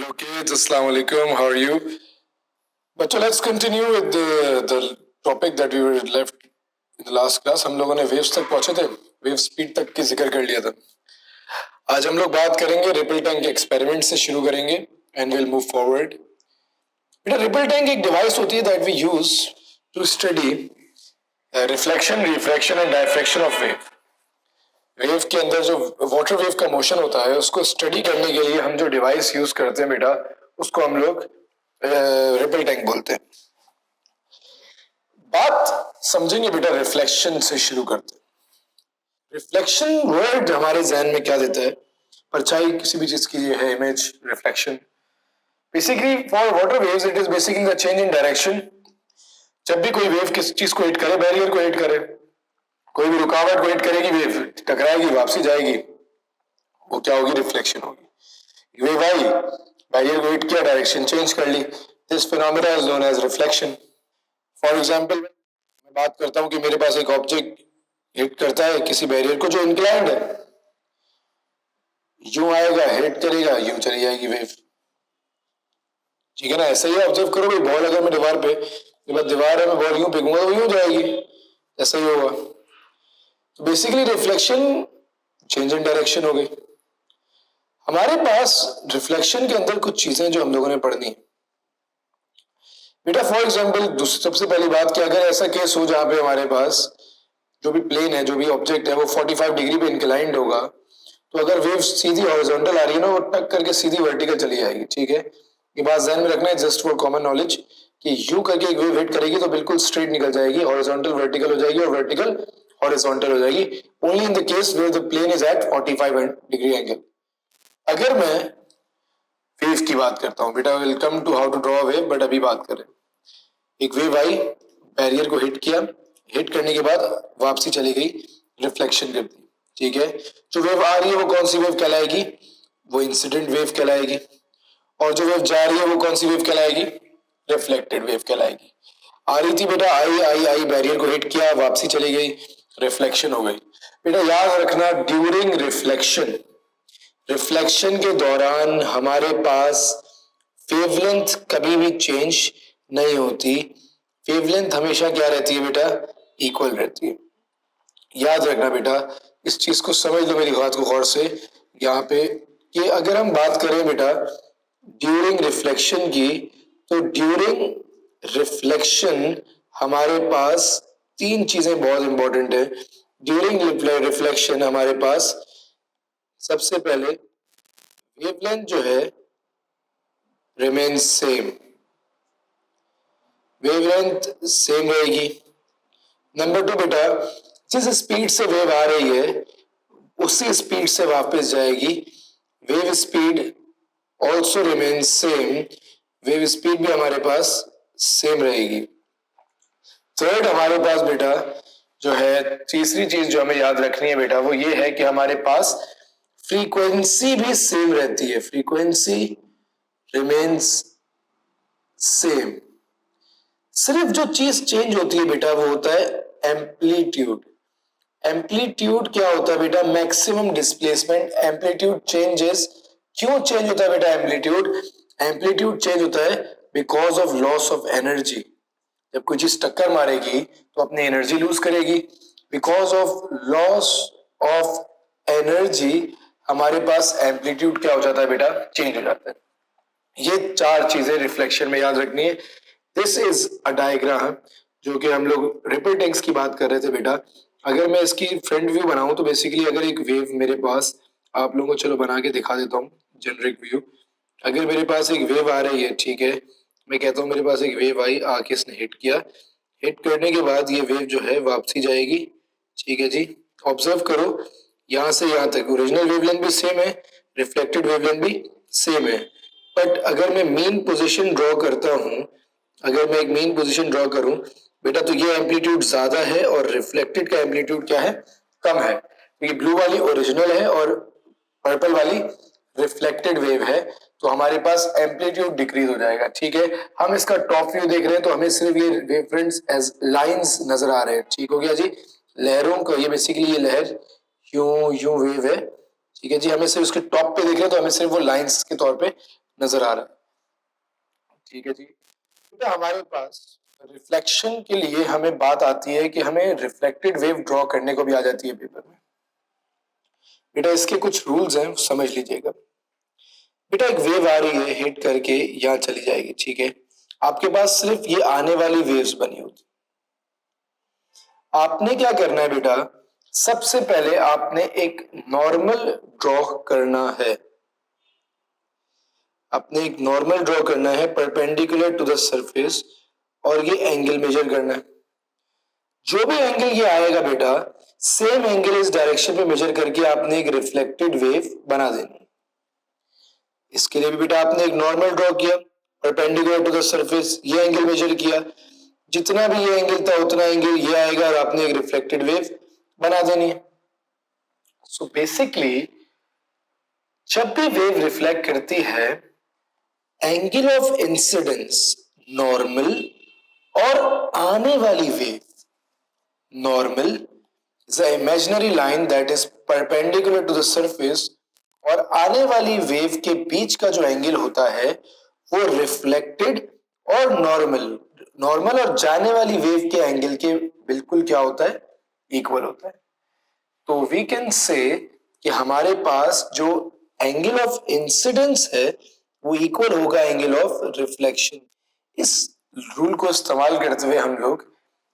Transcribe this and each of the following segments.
Hello kids, Assalamu alaikum, how are you? बच्चों let's continue with the topic that we were left in the last class. हम लोगों ने waves तक पहुंचे थे, wave speed तक की जिक्र कर लिया था. आज हम लोग बात करेंगे रिपल टैंक के एक्सपेरिमेंट से शुरू करेंगे and we'll move forward. बेटा रिपल टैंक एक डिवाइस होती है that we use to study reflection, refraction and diffraction of wave. Wave के अंदर जो वाटर वेव का मोशन होता है उसको स्टडी करने के लिए हम जो डिवाइस यूज करते हैं बेटा उसको हम लोग रिपल टैंक बोलते हैं. बात समझेंगे बेटा रिफ्लेक्शन से शुरू करते हैं. रिफ्लेक्शन वर्ड हमारे जहन में क्या देता है? परछाई किसी भी चीज की है image reflection. Basically for water waves it is basically the change in direction. जब भी कोई वेव किसी चीज को हिट करे, बैरियर को हिट करे, कोई भी रुकावट को हिट करेगी, वेव टकराएगी, वापसी जाएगी, वो क्या होगी? रिफ्लेक्शन होगी. वेव आई, बैरियर को हिट किया, डायरेक्शन चेंज कर ली. This phenomena is known as reflection. For example मैं बात करता हूं कि मेरे पास एक ऑब्जेक्ट हिट करता है किसी बैरियर को जो इंक्लाइंड है. यूं आएगा, हिट करेगा, यूं चली जाएगी वेव. ठीक है ना? ऐसा ही ऑब्जर्व करो भाई, बॉल अगर मैं दीवार पे, दीवार है, मैं बॉल यूं फेंकूंगा तो यूं जाएगी, ऐसा ही होगा. तो basically reflection change in direction हो गई. हमारे पास रिफ्लेक्शन के अंदर कुछ चीजें जो हम लोगों ने पढ़नी है बेटा. फॉर एग्जांपल सबसे पहली बात कि अगर ऐसा केस हो जहां पे हमारे पास जो भी प्लेन है, जो भी ऑब्जेक्ट है, वो 45 डिग्री पे इंक्लाइंड होगा, तो अगर वेव सीधी हॉरिजॉन्टल आ रही है ना, वो टक करके सीधी वर्टिकल चली जाएगी. ठीक है, ये बात ध्यान में रखना है जस्ट फॉर कॉमन नॉलेज कि यू करके एक वेव हिट करेगी तो बिल्कुल स्ट्रेट निकल जाएगी, हॉरिजॉन्टल वर्टिकल हो जाएगी और वर्टिकल हॉरिजॉन्टल हो जाएगी. Only in the case where the plane is at 45 degree angle. अगर मैं वेव की बात करता हूं बेटा, will come to how to draw a wave, but अभी बात करें. एक वेव आई, बैरियर को हिट किया, हिट करने के बाद वापसी चली गई, रिफ्लेक्शन कर दी. ठीक है, जो वेव आ रही है वो कौन सी वेव कहलाएगी? वो इंसिडेंट वेव कहलाएगी. और जो वेव जा रही है वो कौन सी वेव कहलाएगी? रिफ्लेक्टेड वेव कहलाएगी. आ रही थी बेटा, आई, बैरियर को हिट किया, वापसी चली गई, रिफ्लेक्शन हो गई. बेटा याद रखना, ड्यूरिंग रिफ्लेक्शन के दौरान हमारे पास वेवलेंथ कभी भी चेंज नहीं होती. वेवलेंथ हमेशा क्या रहती है बेटा? इक्वल रहती है. याद रखना बेटा, इस चीज को समझ लो मेरी बात को गौर से यहाँ पे, कि अगर हम बात करें बेटा ड्यूरिंग रिफ्लेक्शन की, तो ड्यूरिंग रिफ्लेक्शन हमारे पास तीन चीजें बहुत इंपॉर्टेंट है. ड्यूरिंग रिफ्लेक्शन हमारे पास सबसे पहले वेवलेंथ जो है रिमेन सेम, वेवलेंथ सेम रहेगी. नंबर टू बेटा, जिस स्पीड से वेव आ रही है उसी स्पीड से वापस जाएगी. Wave speed also remain same, wave speed भी हमारे पास सेम रहेगी. थर्ड हमारे पास बेटा जो है, तीसरी चीज जो हमें याद रखनी है बेटा, वो ये है कि हमारे पास फ्रीक्वेंसी भी सेम रहती है. Frequency remains same. सिर्फ जो चीज चेंज होती है बेटा वो होता है एम्पलीट्यूड. एम्पलीट्यूड क्या होता है बेटा? Maximum displacement. Amplitude changes. क्यों चेंज होता है बेटा एम्पलीट्यूड? एम्पलीट्यूड चेंज होता है because of loss of energy. जब कोई चीज टक्कर मारेगी तो अपनी एनर्जी लूज करेगी. Because of loss of energy हमारे पास एम्पलीट्यूड क्या हो जाता है बेटा? चेंज हो जाता है. ये चार चीजें रिफ्लेक्शन में याद रखनी है. दिस इज अ डायग्राम जो कि हम लोग रिपल टैंक्स की बात कर रहे थे बेटा. अगर मैं इसकी फ्रंट व्यू बनाऊं तो बेसिकली अगर एक वेव मेरे पास, आप लोगों को चलो बना के दिखा देता हूँ जेनरिक व्यू. अगर मेरे पास एक वेव आ रही है, ठीक है, मैं कहता हूँ मेरे पास एक वेव आई, आके इसने हिट किया, हिट करने के बाद ये वेव जो है वापसी जाएगी. ठीक है जी, ऑब्जर्व करो यहाँ से यहाँ तक ओरिजिनल वेवलेंथ भी सेम है, रिफ्लेक्टेड वेवलेंथ भी सेम है. बट अगर मैं मीन पोजीशन ड्रॉ करता हूँ, अगर मैं एक मीन पोजीशन ड्रॉ करूं बेटा, तो ये एम्पलीट्यूड ज्यादा है और रिफ्लेक्टेड का एम्पलीट्यूड क्या है? कम है. तो ये ब्लू वाली ओरिजिनल है और पर्पल वाली रिफ्लेक्टेड वेव है, तो हमारे पास एम्पलीट्यूड डिक्रीज हो जाएगा. ठीक है, हम इसका टॉप व्यू देख रहे हैं तो हमें सिर्फ ये वेवफ्रंट्स एज लाइंस नजर आ रहे हैं. ठीक हो गया जी, लहरों का ये बेसिकली ये लहर यूं यूं वेव है. ठीक है जी, हमें सिर्फ उसके टॉप पे देख रहे हैं तो हमें सिर्फ वो लाइंस के तौर पे नजर आ रहा है, ठीक है जी। तो हमारे पास रिफ्लेक्शन के लिए हमें बात आती है कि हमें रिफ्लेक्टेड वेव ड्रॉ करने को भी आ जाती है पेपर में। बेटा इसके कुछ रूल्स हैं, समझ लीजिएगा। बेटा एक वेव आ रही है, हिट करके यहाँ चली जाएगी, ठीक है। आपके पास सिर्फ ये आने वाली वेव्स बनी होती। आपने क्या करना है बेटा, सबसे पहले आपने एक नॉर्मल ड्रॉ करना है। आपने एक नॉर्मल ड्रॉ करना है परपेंडिकुलर टू द सरफेस, और ये एंगल मेजर करना है। जो भी एंगल ये आएगा बेटा, सेम एंगल इस डायरेक्शन में मेजर करके आपने एक रिफ्लेक्टेड वेव बना देनी है। इसके लिए भी बेटा आपने एक नॉर्मल ड्रॉ किया परपेंडिकुलर टू द सरफेस, ये एंगल मेजर किया, जितना भी ये एंगल था उतना एंगल ये आएगा और आपने एक रिफ्लेक्टेड वेव बना देनी है। सो बेसिकली जब भी वेव रिफ्लेक्ट करती है, एंगल ऑफ इंसिडेंस नॉर्मल और आने वाली wave normal is a imaginary line that is perpendicular to the surface, और आने वाली वेव के बीच का जो एंगल होता है वो रिफ्लेक्टेड और नॉर्मल और जाने वाली वेव के एंगल के बिल्कुल क्या होता है, इक्वल होता है। तो वी कैन से कि हमारे पास जो एंगल ऑफ इंसिडेंस है वो इक्वल होगा एंगल ऑफ रिफ्लेक्शन। इस रूल को इस्तेमाल करते हुए हम लोग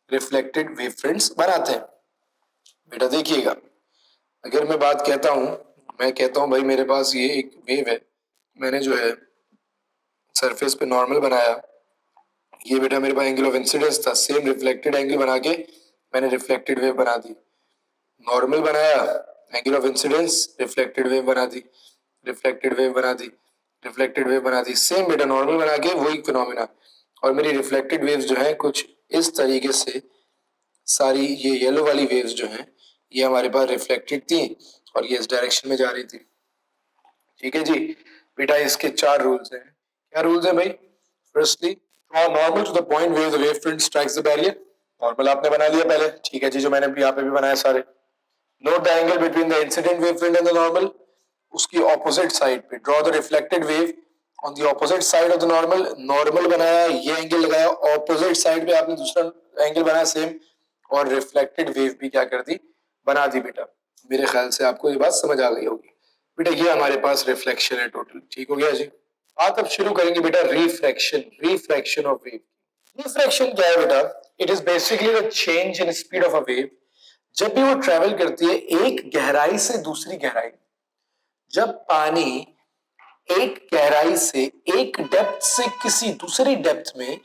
रिफ्लेक्टेड वेव फ्रंट्स बनाते हैं। बेटा देखिएगा, अगर मैं बात कहता हूं, मैं कहता हूं भाई मेरे पास ये एक वेव है, मैंने जो है सरफेस पे नॉर्मल बनाया, ये बेटा मेरे पास एंगल ऑफ इंसिडेंस था, सेम रिफ्लेक्टेड एंगल बना के मैंने रिफ्लेक्टेड वेव बना दी। नॉर्मल बनाया, angle of incidence, reflected wave बना दी, रिफ्लेक्टेड वेव बना दी, रिफ्लेक्टेड वेव बना दी, सेम बेटा नॉर्मल बना के वही फिनोमिना। और मेरी रिफ्लेक्टेड वेव्स जो है कुछ इस तरीके से, सारी ये येलो वाली वेव्स जो हैं ये हमारे पास रिफ्लेक्टेड थी और ये इस डायरेक्शन में जा रही थी, ठीक है जी। बेटा इसके 4 रूल्स हैं। क्या रूल्स हैं भाई? Firstly draw normal to the point where the wave front strikes the barrier. Normal आपने बना लिया पहले, ठीक है जी, जो मैंने यहाँ पे भी बनाया सारे। Note the angle between the incident wave front end the normal, उसकी ऑपोजिट साइड पे draw the reflected wave on the opposite side of the normal. Normal बनाया, ये एंगल लगाया, ऑपोजिट साइड पे आपने दूसरा एंगल बनाया सेम, और रिफ्लेक्टेड वेव भी क्या कर दी, बना दी। बेटा मेरे ख्याल से आपको ये बात समझ आ गई होगी। बेटा ये हमारे पास रिफ्लेक्शन है टोटल, ठीक हो गया जी। बात अब शुरू करेंगे बेटा refraction, refraction of wave. Refraction क्या है बेटा? It is basically the change in speed of a wave जब भी वो ट्रेवल करती है एक गहराई से दूसरी गहराई। जब पानी एक गहराई से, एक डेप्थ से किसी दूसरी डेप्थ में,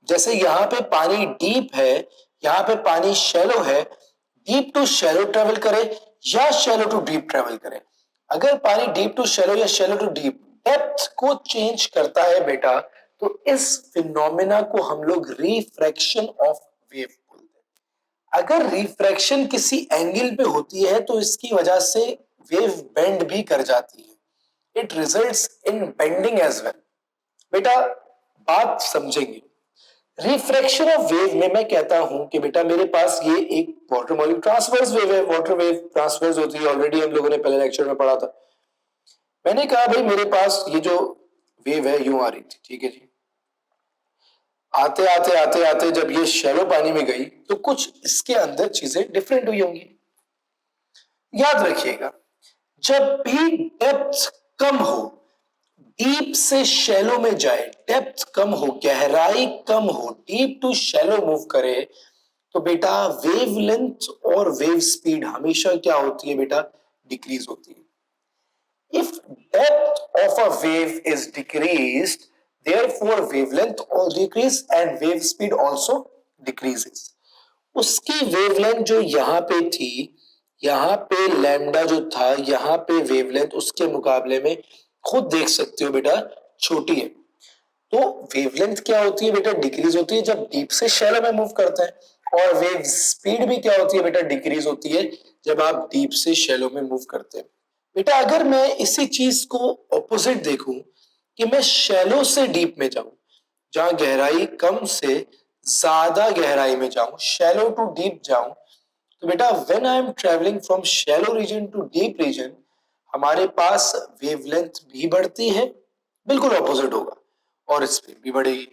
जैसे यहाँ पे पानी डीप है, यहाँ पे पानी शैलो है, डीप टू शैलो ट्रेवल करे या शैलो टू डीप ट्रेवल करे। अगर पानी डीप टू शैलो या शैलो टू डीप डेप्थ को चेंज करता है बेटा, तो इस फिनोमेना को हम लोग रिफ्रैक्शन ऑफ वेव बोलते हैं। अगर रिफ्रैक्शन किसी एंगल पे होती है तो इसकी वजह से वेव बेंड भी कर जाती है। It results in bending as well. बेटा बात समझेंगे, रिफ्रैक्शन ऑफ वेव में मैं कहता हूं कि बेटा मेरे पास ये एक वाटर मॉलिक्यूल ट्रांसवर्स वेव है। वाटर वेव ट्रांसवर्स होती है, ऑलरेडी हम लोगों ने पहले लेक्चर में पढ़ा था। मैंने कहा भाई मेरे पास ये जो वेव है यूं आ रही थी, ठीक है जी। आते आते आते आते जब ये शैलो पानी में गई तो कुछ इसके अंदर चीजें डिफरेंट हुई होंगी। याद रखिएगा, जब भी डेप्थ कम हो, डीप से शैलो में जाए, डेप्थ कम हो, गहराई कम हो, डीप टू शैलो मूव करे, तो बेटा वेवलेंथ और वेव स्पीड हमेशा क्या होती है बेटा, डिक्रीज होती है। If depth of a wave is decreased, therefore wavelength will decrease and wave speed also decreases. उसकी वेवलेंथ जो यहाँ पे थी, यहाँ पे लैम्डा जो था, यहाँ पे वेवलेंथ उसके मुकाबले में खुद देख सकते हो बेटा छोटी है। तो वेवलेंथ क्या होती है बेटा, डिक्रीज होती है जब डीप से शैलो में मूव करते हैं, और वेव स्पीड भी क्या होती है बेटा, डिक्रीज होती है जब आप डीप से शैलो में मूव करते हैं। बेटा अगर मैं इसी चीज को ऑपोजिट देखूं कि मैं शैलो से डीप में जाऊं, जहां गहराई कम से ज्यादा गहराई में जाऊं, शैलो टू डीप जाऊं, तो बेटा when I am travelling from shallow region to deep region, हमारे पास वेवलेंथ भी बढ़ती है, बिल्कुल ऑपोजिट होगा और स्पीड भी बढ़ेगी।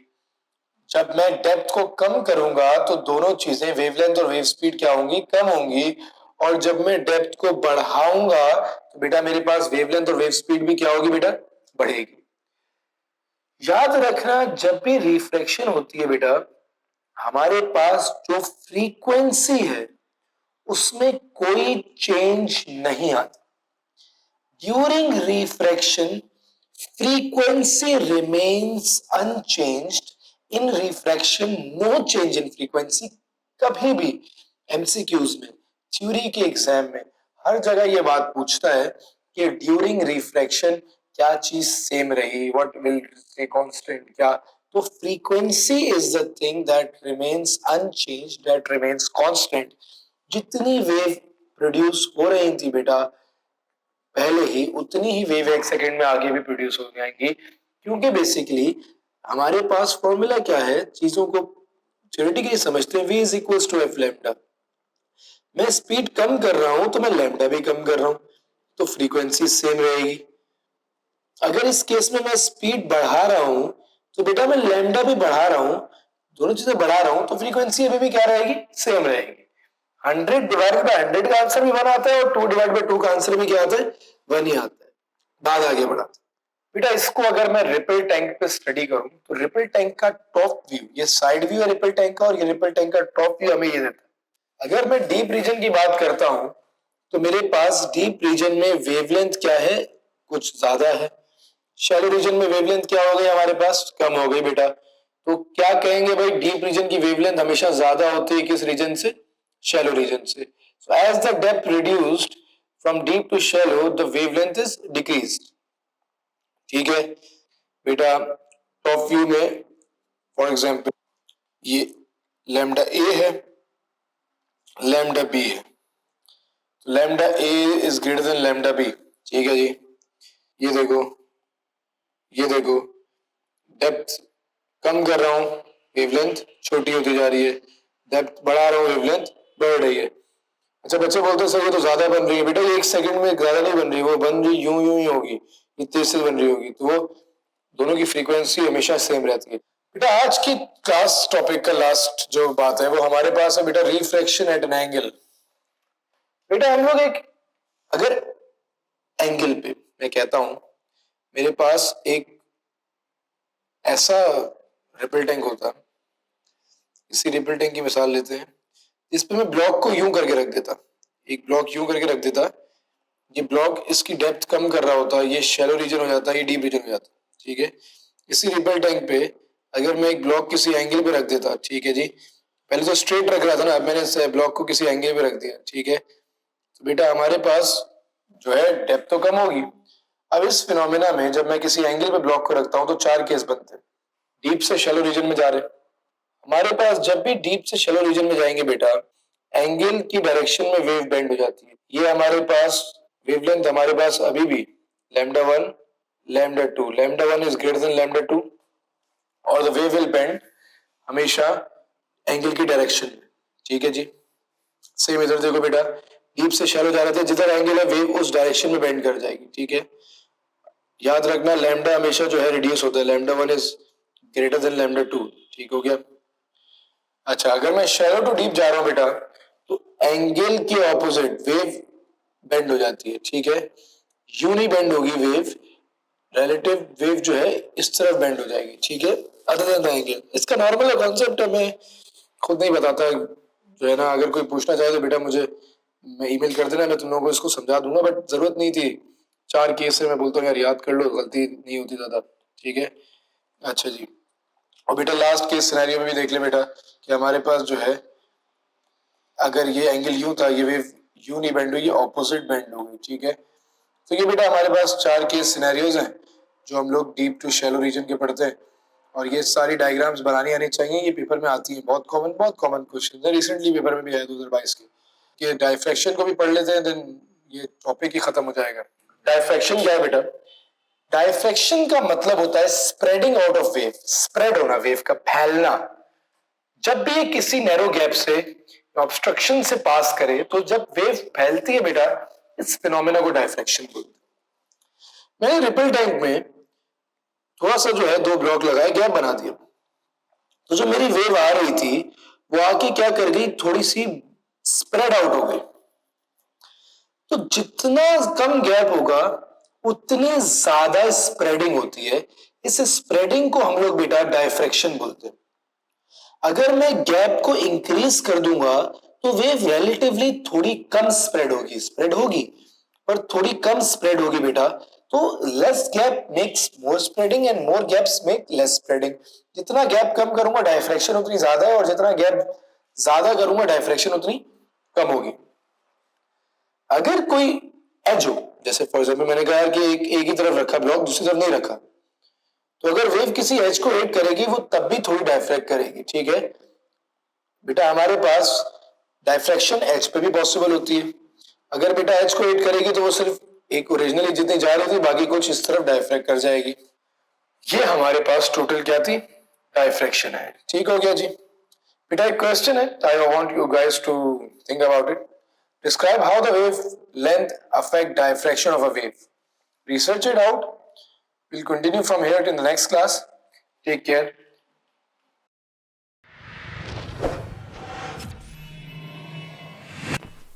जब मैं डेप्थ को कम करूंगा तो दोनों चीजें वेवलेंथ और वेव स्पीड क्या होंगी, कम होंगी। और जब मैं डेप्थ को बढ़ाऊंगा तो बेटा मेरे पास वेवलेंथ और वेव स्पीड भी क्या होगी बेटा, बढ़ेगी। याद रखना जब भी रिफ्रैक्शन होती है बेटा, हमारे पास जो फ्रीक्वेंसी है उसमें कोई चेंज नहीं आता। During refraction frequency remains unchanged in refraction, no change in frequency। कभी भी एमसीक्यूज में, थ्योरी के एग्जाम में हर जगह ये बात पूछता है कि ड्यूरिंग रिफ्रैक्शन क्या चीज सेम रही, व्हाट विल स्टे कांस्टेंट, क्या। तो frequency is the thing that remains unchanged, that remains constant. जितनी वेव प्रोड्यूस हो रही थी बेटा पहले ही, उतनी ही वेव एक सेकंड में आगे भी प्रोड्यूस हो जाएंगी, क्योंकि बेसिकली हमारे पास फॉर्मूला क्या है, चीजों को थ्योरेटिकली समझते हैं, v is equals to F lambda. मैं स्पीड कम कर रहा हूं तो मैं लैम्डा भी कम कर रहा हूं, तो फ्रीक्वेंसी सेम रहेगी। अगर इस केस में मैं स्पीड बढ़ा रहा हूं तो बेटा मैं लैम्डा भी बढ़ा रहा हूं, दोनों चीजें बढ़ा रहा हूं, तो फ्रीक्वेंसी अभी भी क्या रहेगी, सेम रहेगी। 100 डिवाइडेड बाय 100 का आंसर भी 1 आता है और 2 डिवाइड बाय 2 का आंसर भी क्या आता है, 1 ही आता है। बात आगे बढ़ाते बेटा, इसको अगर मैं रिपल टैंक पे स्टडी करूं तो रिपल टैंक का टॉप व्यू, ये साइड व्यू है रिपल टैंक का, और ये रिपल टैंक का टॉप व्यू हमें ये देता है। अगर मैं डीप रीजन की बात करता हूं तो मेरे पास डीप रीजन में वेवलेंथ क्या है, कुछ ज्यादा है। शैलो रीजन में वेवलेंथ क्या हो गई हमारे पास, कम हो गई बेटा। तो क्या कहेंगे भाई, डीप रीजन की वेवलेंथ हमेशा ज्यादा होती है किस रीजन से, शैलो रीजन से। So as the depth reduced from deep to shallow the wavelength is decreased. ठीक है बेटा, टॉप व्यू में फॉर एग्जांपल ये लैम्डा ए है, लैम्डा बी है, lambda A is greater than lambda B. ठीक है जी, ये देखो, ये देखो, डेप्थ कम कर रहा हूं, वेवलेंथ छोटी होती जा रही है, डेप्थ बढ़ा रहा हूं, वेवलेंथ बढ़ रही है। अच्छा बच्चे बोलते हैं सर ये तो ज्यादा बन रही है, बेटा ये एक सेकंड में ज्यादा नहीं बन रही, वो बन रही यूं यूं ही होगी, ये तेज से बन रही होगी, तो वो दोनों की फ्रीक्वेंसी हमेशा सेम रहती है। बेटा आज की क्लास टॉपिक का लास्ट जो बात है वो हमारे पास है बेटा, रिफ्रैक्शन एट एन एंगल। बेटा हम लोग एक, अगर एंगल पे मैं कहता हूं मेरे पास एक ऐसा रिपल टैंक होता, इसी रिपल टैंक की मिसाल लेते हैं, इस पे मैं ब्लॉक को यूं करके रख देता, एक ब्लॉक यूं करके रख देता, ये ब्लॉक इसकी डेप्थ कम कर रहा होता, ये शैलो रीजन हो जाता, ये डीप रीजन हो जाता। ठीक है, इसी रिपल टैंक पे अगर मैं एक ब्लॉक किसी एंगल पे रख देता, ठीक है जी, पहले तो स्ट्रेट रख रहा था ना, अब मैंने इस ब्लॉक को किसी एंगल पे रख दिया। ठीक है, तो बेटा हमारे पास जो है डेप्थ तो कम होगी। अब इस फिनोमेना में जब मैं किसी एंगल पे ब्लॉक को रखता हूं तो 4 केस बनते हैं। डीप से शैलो रीजन में जा रहे हैं हमारे पास, जब भी डीप से शैलो रीजन में जाएंगे बेटा, एंगल की डायरेक्शन में वेव बेंड हो जाती है। ये हमारे पास वेवलेंथ हमारे पास अभी भी lambda 1, lambda 2, lambda 1 is greater than lambda 2, और द वेव विल बेंड हमेशा एंगल की डायरेक्शन में। ठीक है जी, सेम इधर देखो बेटा, डीप से शैलो जा रहे थे, जिधर एंगल है वेव उस डायरेक्शन में बेंड कर जाएगी। ठीक है, याद रखना लैम्डा हमेशा जो है रिड्यूस होता है, lambda 1 is greater than lambda 2। ठीक हो गया। अच्छा अगर मैं शैलो टू डीप जा रहा हूं बेटा तो एंगल के ऑपोजिट वेव बेंड हो जाती है। ठीक है, यूं नहीं बेंड होगी वेव, रिलेटिव वेव जो है इस तरफ बेंड हो जाएगी। ठीक है, अदर देन एंगल, इसका नॉर्मल कॉन्सेप्ट है, मैं खुद नहीं बताता जो है ना, अगर कोई पूछना चाहे तो बेटा मुझे मैं ईमेल कर देना, मैं तुम लोगों को इसको समझा दूंगा, बट जरूरत नहीं थी। 4 केस से मैं बोलता हूँ यार याद कर लो, गलती नहीं होती ज्यादा। ठीक है, अच्छा जी, और बेटा लास्ट केस सिनेरियो में भी देख ले बेटा कि हमारे पास जो है, अगर ये एंगल यूं था, ये वेव यूं नहीं बेंड हुई, ये ऑपोजिट बेंड हो गई। ठीक है, तो ये बेटा हमारे पास 4 केस सिनेरियोज हैं जो हम लोग डीप टू शैलो रीजन के पढ़ते हैं, और ये सारी डायग्राम्स बनानी आनी चाहिए, ये पेपर में आती है, बहुत कॉमन क्वेश्चन है, रिसेंटली पेपर में भी आया 2022 के। कि डायफ्रैक्शन को भी पढ़ लेते हैं, देन ये टॉपिक ही खत्म हो जाएगा। डायफ्रैक्शन क्या है बेटा, डायफ्रैक्शन का मतलब होता है spreading out of wave, spread होना, वेव का फैलना। जब भी ये किसी नैरो गैप से ऑब्स्ट्रक्शन से पास करे तो जब वेव फैलती है बेटा, इस फिनोमेना को डायफ्रैक्शन बोलते हैं। मैंने रिपल टैंक में थोड़ा सा जो है 2 ब्लॉक लगाए, गैप बना दिया। तो जो मेरी वेव आ रही थी वो आके क्या कर गई, थोड़ी सी स्प्रेड आउट हो गई। तो जितना कम गैप होगा उतनी ज्यादा स्प्रेडिंग होती है। इस स्प्रेडिंग को हम लोग बेटा डायफ्रैक्शन बोलते हैं। अगर मैं गैप को इंक्रीज कर दूंगा तो वेव रिलेटिवली थोड़ी कम स्प्रेड होगी पर थोड़ी कम स्प्रेड होगी बेटा। तो less gap makes more spreading and more gaps make less spreading. जितना गैप कम करूंगा डायफ्रैक्शन उतनी ज्यादा है, और जितना गैप ज्यादा करूंगा डायफ्रैक्शन उतनी कम होगी। अगर कोई एज हो, जैसे फॉर एग्जाम्पल मैंने कहा कि एक ही तरफ रखा ब्लॉक, दूसरी तरफ नहीं रखा, तो अगर वेव किसी एज को हिट करेगी वो तब भी थोड़ी डायफ्रैक्ट करेगी। ठीक है बेटा, हमारे पास डायफ्रैक्शन एज पे भी पॉसिबल होती है। अगर बेटा एज को हिट करेगी तो वो सिर्फ एक ओरिजिनली जितनी जा रही थी बाकी कुछ इस तरफ डायफ्रैक्ट कर जाएगी। ये हमारे पास टोटल क्या थी, डायफ्रैक्शन है। ठीक हो गया जी। बेटा एक क्वेश्चन है, I want you guys to think about it. Describe how the wavelength affect diffraction of a wave. Research it out. We'll continue from here in the next class. Take care.